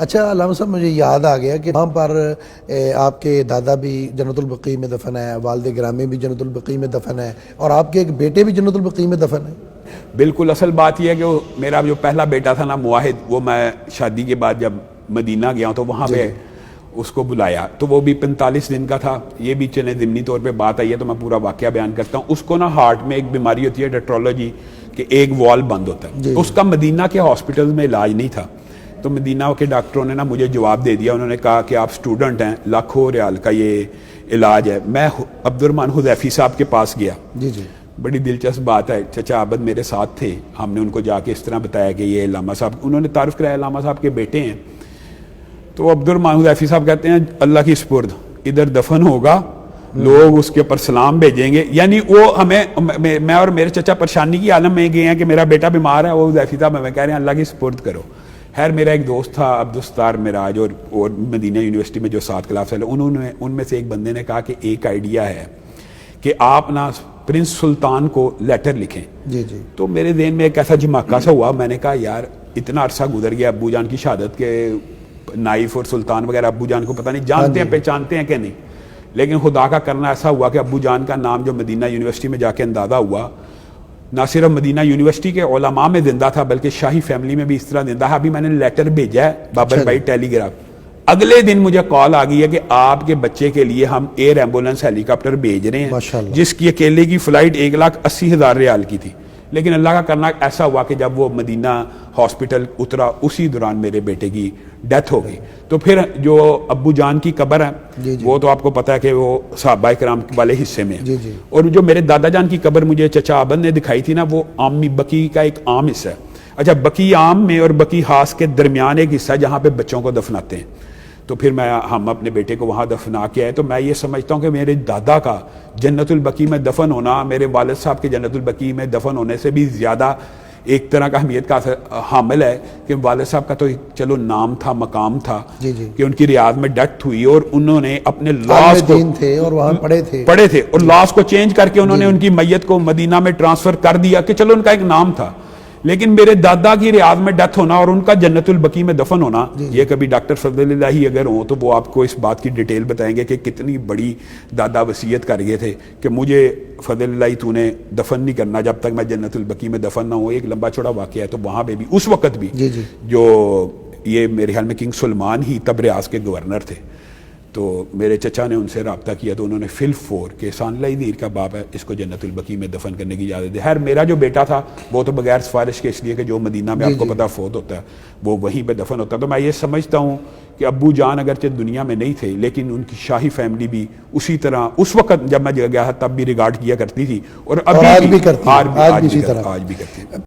اچھا علامہ صاحب، مجھے یاد آ گیا کہ وہاں پر آپ کے دادا بھی جنت البقیع میں دفن ہے، والد گرامی بھی جنت البقیع میں دفن ہے، اور آپ کے ایک بیٹے بھی جنت البقیع میں دفن ہے۔ بالکل، اصل بات یہ ہے کہ میرا جو پہلا بیٹا تھا نا معاہد، وہ میں شادی کے بعد جب مدینہ گیا ہوں تو وہاں پہ اس کو بلایا، تو وہ بھی 45 دن کا تھا۔ یہ بھی چلیں ضمنی طور پہ بات آئی ہے تو میں پورا واقعہ بیان کرتا ہوں۔ اس کو نا ہارٹ میں ایک بیماری ہوتی ہے ٹیٹرولوجی، کہ ایک وال بند ہوتا ہے، اس کا مدینہ کے ہاسپٹل میں علاج نہیں تھا، تو مدینہ کے ڈاکٹروں نے نا مجھے جواب دے دیا، انہوں نے کہا کہ آپ سٹوڈنٹ ہیں، لاکھوں ریال کا یہ علاج ہے۔ میں عبد الرحمن حذیفی صاحب کے پاس گیا، بڑی دلچسپ بات ہے، چچا عابد میرے ساتھ تھے، ہم نے ان کو جا کے اس طرح بتایا کہ یہ علامہ صاحب، انہوں نے تعارف کرایا علامہ صاحب کے بیٹے ہیں۔ تو عبد الرحمن حذیفی صاحب کہتے ہیں اللہ کی سپرد، ادھر دفن ہوگا، لوگ اس کے اوپر سلام بھیجیں گے، یعنی وہ ہمیں، میں اور میرے چچا پریشانی کی عالم میں گئے ہیں کہ میرا بیٹا بیمار ہے، وہ حذیفی صاحب ہمیں کہہ رہے ہیں اللہ کی سپرد کرو۔ خیر میرا ایک دوست تھا عبدالستار مراج، اور مدینہ یونیورسٹی میں جو 7 کلاس والے، ان میں سے ایک بندے نے کہا کہ ایک آئیڈیا ہے کہ آپ نا پرنس سلطان کو لیٹر لکھیں۔ تو میرے ذہن میں ایک ایسا جھماکہ سا ہوا، میں نے کہا یار اتنا عرصہ گزر گیا ابو جان کی شہادت کے، نائف اور سلطان وغیرہ ابو جان کو پتہ نہیں جانتے ہیں پہچانتے ہیں کہ نہیں، لیکن خدا کا کرنا ایسا ہوا کہ ابو جان کا نام جو مدینہ یونیورسٹی میں جا کے اندازہ ہوا، نہ صرف مدینہ یونیورسٹی کے علماء میں زندہ تھا بلکہ شاہی فیملی میں بھی اس طرح زندہ ہے۔ ابھی میں نے لیٹر بھیجا ہے بابر بھائی ٹیلی گراف، اگلے دن مجھے کال آ گئی ہے کہ آپ کے بچے کے لیے ہم ایئر ایمبولینس ہیلی کاپٹر بھیج رہے ہیں، جس کی اکیلے کی فلائٹ 1,80,000 ریال کی تھی، لیکن اللہ کا کرنا ایسا ہوا کہ جب وہ مدینہ ہاسپٹل اترا اسی دوران میرے بیٹے کی ڈیتھ ہو گئی۔ تو پھر جو ابو جان کی قبر ہے وہ تو آپ کو پتا ہے کہ وہ صحابہ کرام والے حصے میں ہے، اور جو میرے دادا جان کی قبر مجھے چچا عابد نے دکھائی تھی نا، وہ عامی بقی کا ایک عام حصہ ہے۔ اچھا، بقی عام میں اور بقی خاص کے درمیان ایک حصہ ہے جہاں پہ بچوں کو دفناتے ہیں، تو پھر ہم اپنے بیٹے کو وہاں دفنا کے آئے۔ تو میں یہ سمجھتا ہوں کہ میرے دادا کا جنت البقیع میں دفن ہونا میرے والد صاحب کے جنت البقیع میں دفن ہونے سے بھی زیادہ ایک طرح کا اہمیت کا حامل ہے، کہ والد صاحب کا تو چلو نام تھا، مقام تھا کہ ان کی ریاض میں ڈیتھ ہوئی، اور انہوں نے اپنے لاس کو اور وہاں پڑھے تھے اور لاس کو چینج کر کے انہوں نے ان کی میت کو مدینہ میں ٹرانسفر کر دیا کہ چلو ان کا ایک نام تھا، لیکن میرے دادا کی ریاض میں ڈیتھ ہونا اور ان کا جنت البقیع میں دفن ہونا، یہ کبھی ڈاکٹر فضل اللہ ہی اگر ہوں تو وہ آپ کو اس بات کی ڈیٹیل بتائیں گے کہ کتنی بڑی دادا وصیت کر گئے تھے کہ مجھے فضل اللہ تو نے دفن نہیں کرنا جب تک میں جنت البقیع میں دفن نہ ہوں۔ ایک لمبا چوڑا واقعہ ہے، تو وہاں پہ بھی اس وقت بھی جو یہ میرے خیال میں کنگ سلمان ہی تب ریاض کے گورنر تھے، تو میرے چچا نے ان سے رابطہ کیا تو انہوں نے کہ احسان اللہ دیر کا باپ ہے، اس کو جنت البقیع میں دفن کرنے کی اجازت دی۔ خیر میرا جو بیٹا تھا وہ تو بغیر سفارش کے، اس لیے کہ جو مدینہ میں آپ کو پتا فوت ہوتا ہے وہ وہیں پہ دفن ہوتا ہے۔ تو میں یہ سمجھتا ہوں کہ ابو جان اگرچہ دنیا میں نہیں تھے لیکن ان کی شاہی فیملی بھی اسی طرح اس وقت جب میں گیا تھا تب بھی ریگارڈ کیا کرتی تھی، اور ابھی بھی کرتی ہے۔